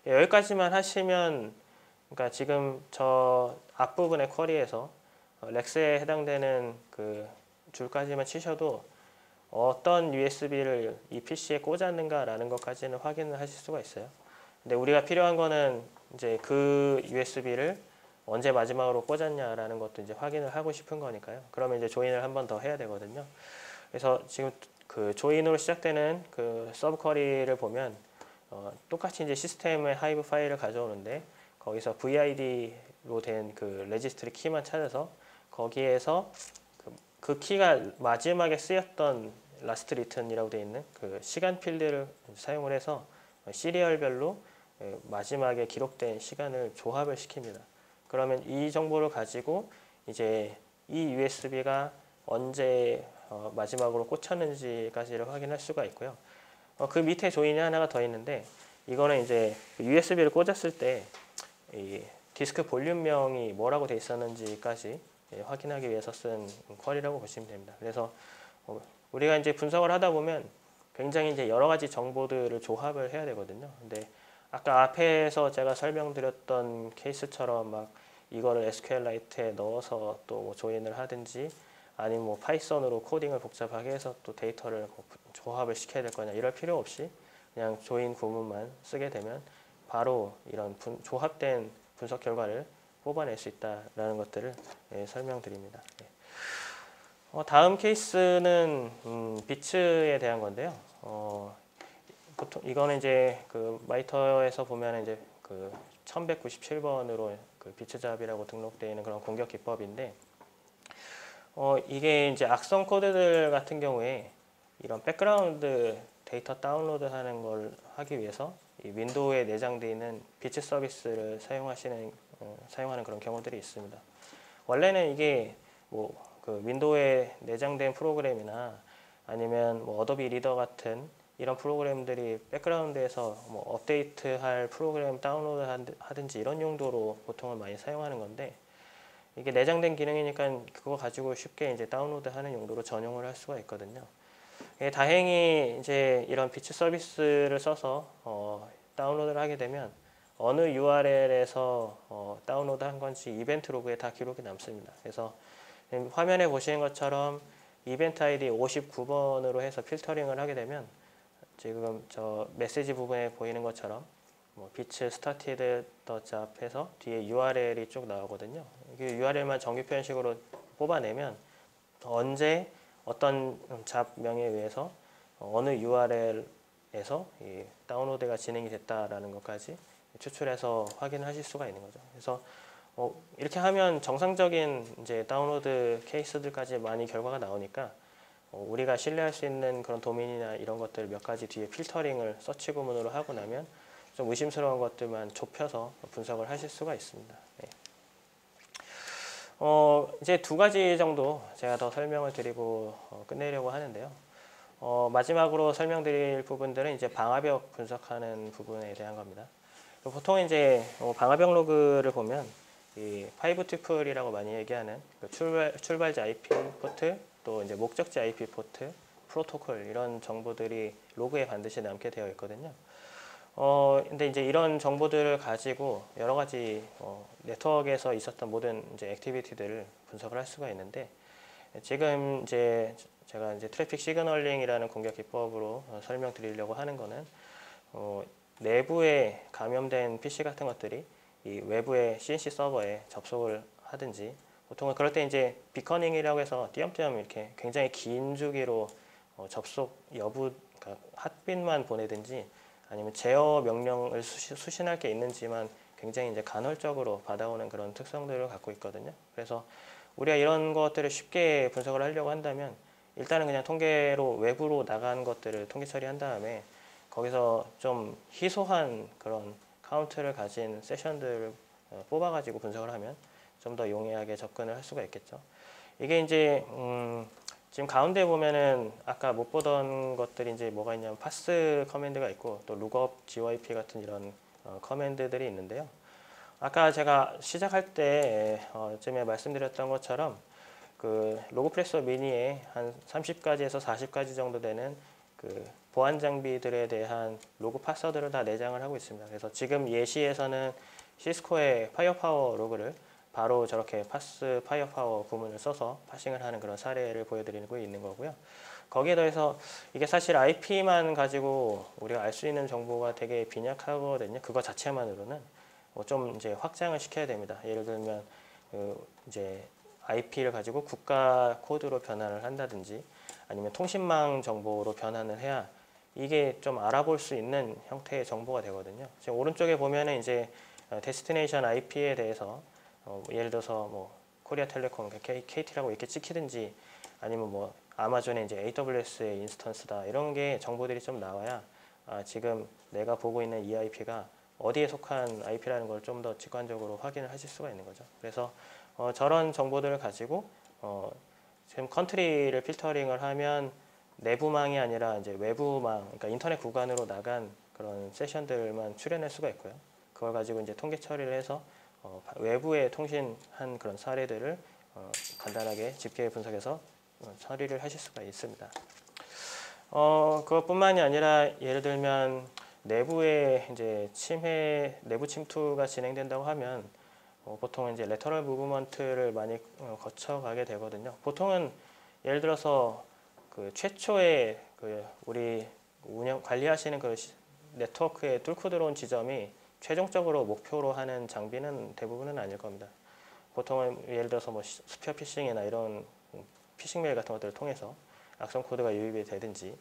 여기까지만 하시면 그러니까 지금 저 앞부분의 쿼리에서 렉스에 해당되는 그 줄까지만 치셔도 어떤 USB를 이 PC에 꽂았는가라는 것까지는 확인을 하실 수가 있어요. 근데 우리가 필요한 거는 이제 그 USB를 언제 마지막으로 꽂았냐라는 것도 이제 확인을 하고 싶은 거니까요. 그러면 이제 조인을 한 번 더 해야 되거든요. 그래서 지금 그 조인으로 시작되는 그 서브 쿼리를 보면 똑같이 이제 시스템의 하이브 파일을 가져오는데 거기서 VID로 된 그 레지스트리 키만 찾아서 거기에서 그 키가 마지막에 쓰였던 라스트 리턴이라고 되어 있는 그 시간 필드를 사용을 해서 시리얼별로 마지막에 기록된 시간을 조합을 시킵니다. 그러면 이 정보를 가지고 이제 이 USB가 언제 마지막으로 꽂혔는지까지를 확인할 수가 있고요. 그 밑에 조인이 하나가 더 있는데 이거는 이제 USB를 꽂았을 때 이 디스크 볼륨명이 뭐라고 돼 있었는지까지 확인하기 위해서 쓴 쿼리라고 보시면 됩니다. 그래서 우리가 이제 분석을 하다 보면 굉장히 이제 여러 가지 정보들을 조합을 해야 되거든요. 근데 아까 앞에서 제가 설명드렸던 케이스처럼 막 이거를 SQLite에 넣어서 또뭐 조인을 하든지 아니면 뭐 파이썬으로 코딩을 복잡하게 해서 또 데이터를 뭐 조합을 시켜야 될 거냐 이럴 필요 없이 그냥 조인 구문만 쓰게 되면 바로 이런 조합된 분석 결과를 뽑아낼 수 있다라는 것들을 설명드립니다. 다음 케이스는 비츠에 대한 건데요. 보통 이거는 이제 그 마이터에서 보면 이제 그 1197번으로 그 비츠 잡이라고 등록되어 있는 그런 공격 기법인데 이게 이제 악성 코드들 같은 경우에 이런 백그라운드 데이터 다운로드하는 걸 하기 위해서 이 윈도우에 내장되어 있는 비츠 서비스를 사용하는 그런 경우들이 있습니다. 원래는 이게 뭐 그 윈도우에 내장된 프로그램이나 아니면 뭐 어도비 리더 같은 이런 프로그램들이 백그라운드에서 뭐 업데이트할 프로그램 다운로드 하든지 이런 용도로 보통은 많이 사용하는 건데 이게 내장된 기능이니까 그거 가지고 쉽게 이제 다운로드하는 용도로 전용을 할 수가 있거든요. 다행히 이제 이런 비츠 서비스를 써서 다운로드를 하게 되면 어느 URL에서 다운로드한 건지 이벤트 로그에 다 기록이 남습니다. 그래서 화면에 보시는 것처럼 이벤트 아이디 59번으로 해서 필터링을 하게 되면 지금 저 메시지 부분에 보이는 것처럼 뭐 비츠 스타티드 더 잡해서 뒤에 URL이 쭉 나오거든요. 이게 URL만 정규 표현식으로 뽑아내면 언제 어떤 잡명에 의해서 어느 URL에서 이 다운로드가 진행이 됐다라는 것까지 추출해서 확인하실 수가 있는 거죠. 그래서 이렇게 하면 정상적인 이제 다운로드 케이스들까지 많이 결과가 나오니까 우리가 신뢰할 수 있는 그런 도메인이나 이런 것들 몇 가지 뒤에 필터링을 서치 구문으로 하고 나면 좀 의심스러운 것들만 좁혀서 분석을 하실 수가 있습니다. 네. 이제 두 가지 정도 제가 더 설명을 드리고 끝내려고 하는데요. 마지막으로 설명드릴 부분들은 이제 방화벽 분석하는 부분에 대한 겁니다. 보통 이제 방화벽 로그를 보면 이 파이브 튜플이라고 많이 얘기하는 그 출발지 IP 포트 또 이제 목적지 IP 포트, 프로토콜 이런 정보들이 로그에 반드시 남게 되어 있거든요. 근데 이제 이런 정보들을 가지고 여러 가지 네트워크에서 있었던 모든 이제 액티비티들을 분석을 할 수가 있는데 지금 이제 제가 이제 트래픽 시그널링이라는 공격 기법으로 설명드리려고 하는 거는 내부에 감염된 PC 같은 것들이 이 외부의 CNC 서버에 접속을 하든지 보통은 그럴 때 이제 비커닝이라고 해서 띄엄띄엄 이렇게 굉장히 긴 주기로 접속 여부 그러니까 핫빈만 보내든지 아니면 제어 명령을 수신할 게 있는지만 굉장히 이제 간헐적으로 받아오는 그런 특성들을 갖고 있거든요. 그래서 우리가 이런 것들을 쉽게 분석을 하려고 한다면 일단은 그냥 통계로 외부로 나간 것들을 통계 처리한 다음에 거기서 좀 희소한 그런 카운트를 가진 세션들을 뽑아가지고 분석을 하면 좀 더 용이하게 접근을 할 수가 있겠죠. 이게 이제 지금 가운데 보면은 아까 못 보던 것들이 이제 뭐가 있냐면 파스 커맨드가 있고 또 룩업, gyp 같은 이런 커맨드들이 있는데요. 아까 제가 시작할 때쯤에 말씀드렸던 것처럼 그 로그프레소 미니에 한 30가지에서 40가지 정도 되는 그 보안 장비들에 대한 로그 파서들을 다 내장을 하고 있습니다. 그래서 지금 예시에서는 시스코의 파이어파워 로그를 바로 저렇게 파스 파이어파워 부문을 써서 파싱을 하는 그런 사례를 보여드리고 있는 거고요. 거기에 더해서 이게 사실 IP만 가지고 우리가 알 수 있는 정보가 되게 빈약하거든요. 그거 자체만으로는 좀 이제 확장을 시켜야 됩니다. 예를 들면 이제 IP를 가지고 국가 코드로 변환을 한다든지 아니면 통신망 정보로 변환을 해야 이게 좀 알아볼 수 있는 형태의 정보가 되거든요. 지금 오른쪽에 보면은 이제 데스티네이션 IP에 대해서 예를 들어서 뭐 코리아텔레콤, KT라고 이렇게 찍히든지 아니면 뭐 아마존의 이제 AWS의 인스턴스다 이런 게 정보들이 좀 나와야 지금 내가 보고 있는 이 IP가 어디에 속한 IP라는 걸 좀 더 직관적으로 확인을 하실 수가 있는 거죠. 그래서 저런 정보들을 가지고 지금 컨트리를 필터링을 하면 내부망이 아니라 이제 외부망, 그러니까 인터넷 구간으로 나간 그런 세션들만 출연할 수가 있고요. 그걸 가지고 이제 통계 처리를 해서 외부에 통신한 그런 사례들을 간단하게 집계 분석해서 처리를 하실 수가 있습니다. 그것뿐만이 아니라 예를 들면 내부에 이제 내부 침투가 진행된다고 하면 보통 이제 레터럴 무브먼트를 많이 거쳐가게 되거든요. 보통은 예를 들어서 그 최초의 그 우리 관리하시는 그 네트워크에 뚫고 들어온 지점이 최종적으로 목표로 하는 장비는 대부분은 아닐 겁니다. 보통은 예를 들어서 뭐 스피어 피싱이나 이런 피싱 메일 같은 것들을 통해서 악성 코드가 유입이 되든지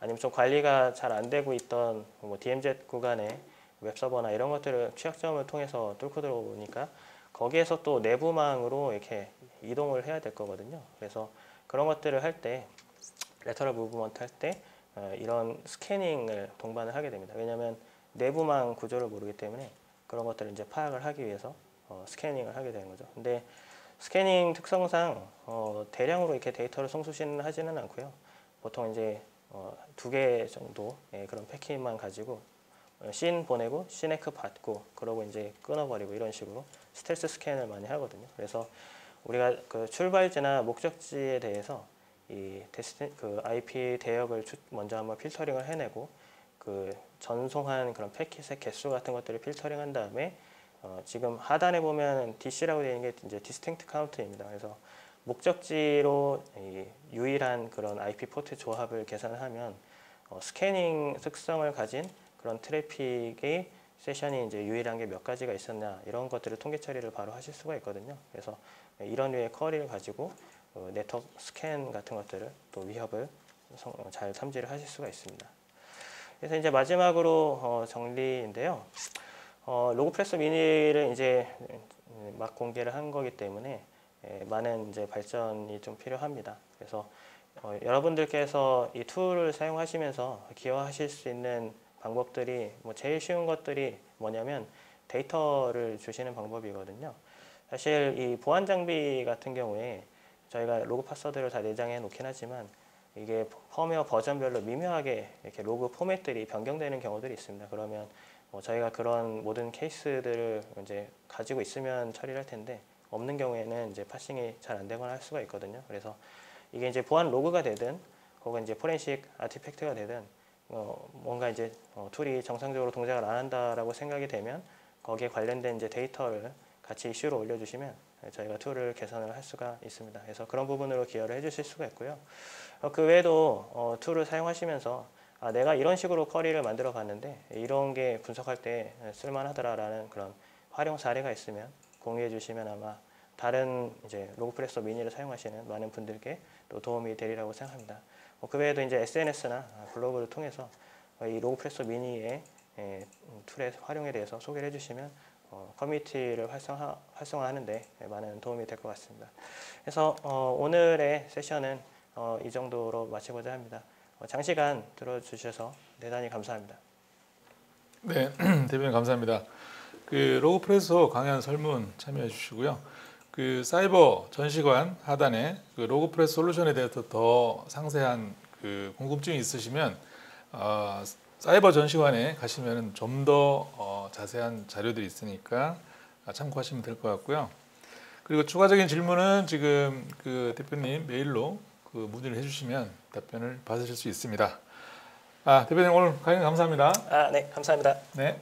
아니면 좀 관리가 잘 안 되고 있던 뭐 DMZ 구간의 웹서버나 이런 것들을 취약점을 통해서 뚫고 들어오니까 거기에서 또 내부망으로 이렇게 이동을 해야 될 거거든요. 그래서 그런 것들을 할 때 레터럴 무브먼트 할 때 이런 스캐닝을 동반을 하게 됩니다. 왜냐하면 내부망 구조를 모르기 때문에 그런 것들을 이제 파악을 하기 위해서 스캐닝을 하게 되는 거죠. 근데 스캐닝 특성상 대량으로 이렇게 데이터를 송수신을 하지는 않고요. 보통 이제 2개 정도 그런 패킷만 가지고 씬 보내고 씬에크 받고 그러고 이제 끊어버리고 이런 식으로 스텔스 스캔을 많이 하거든요. 그래서 우리가 그 출발지나 목적지에 대해서 그 IP 대역을 먼저 한번 필터링을 해내고 그 전송한 그런 패킷의 개수 같은 것들을 필터링한 다음에 지금 하단에 보면 DC라고 되어 있는 게 이제 디스팅트 카운트입니다. 그래서 목적지로 유일한 그런 IP 포트 조합을 계산하면 스캐닝 특성을 가진 그런 트래픽의 세션이 이제 유일한 게 몇 가지가 있었나 이런 것들을 통계 처리를 바로 하실 수가 있거든요. 그래서 이런 류의 쿼리를 가지고 네트워크 스캔 같은 것들을 또 위협을 잘 탐지를 하실 수가 있습니다. 그래서 이제 마지막으로 정리인데요. 로그프레소 미니를 이제 막 공개를 한 거기 때문에 많은 이제 발전이 좀 필요합니다. 그래서 여러분들께서 이 툴을 사용하시면서 기여하실 수 있는 방법들이 뭐 제일 쉬운 것들이 뭐냐면 데이터를 주시는 방법이거든요. 사실 이 보안 장비 같은 경우에 저희가 로그 파서들을 다 내장해 놓긴 하지만 이게 펌웨어 버전별로 미묘하게 이렇게 로그 포맷들이 변경되는 경우들이 있습니다. 그러면 저희가 그런 모든 케이스들을 이제 가지고 있으면 처리를 할 텐데 없는 경우에는 이제 파싱이 잘 안 되거나 할 수가 있거든요. 그래서 이게 이제 보안 로그가 되든 혹은 이제 포렌식 아티팩트가 되든 뭔가 이제 툴이 정상적으로 동작을 안 한다라고 생각이 되면 거기에 관련된 이제 데이터를 같이 이슈로 올려주시면 저희가 툴을 개선을 할 수가 있습니다. 그래서 그런 부분으로 기여를 해주실 수가 있고요. 그 외에도 툴을 사용하시면서 내가 이런 식으로 쿼리를 만들어 봤는데 이런 게 분석할 때 쓸만하더라라는 그런 활용 사례가 있으면 공유해 주시면 아마 다른 이제 로그프레소 미니를 사용하시는 많은 분들께 또 도움이 되리라고 생각합니다. 그 외에도 이제 SNS나 블로그를 통해서 이 로그프레소 미니의 툴의 활용에 대해서 소개를 해주시면 커뮤니티를 활성화하는데 많은 도움이 될 것 같습니다. 그래서 오늘의 세션은 이 정도로 마치고자 합니다. 장시간 들어주셔서 대단히 감사합니다. 네, 대표님 감사합니다. 그 로그프레소 강연 설문 참여해 주시고요. 그 사이버 전시관 하단에 그 로그프레스 솔루션에 대해서 더 상세한 그 궁금증이 있으시면 사이버 전시관에 가시면 좀 더 자세한 자료들이 있으니까 참고하시면 될 것 같고요. 그리고 추가적인 질문은 지금 그 대표님 메일로 그 문의를 해주시면 답변을 받으실 수 있습니다. 대표님 오늘 강의 감사합니다. 네, 감사합니다. 네.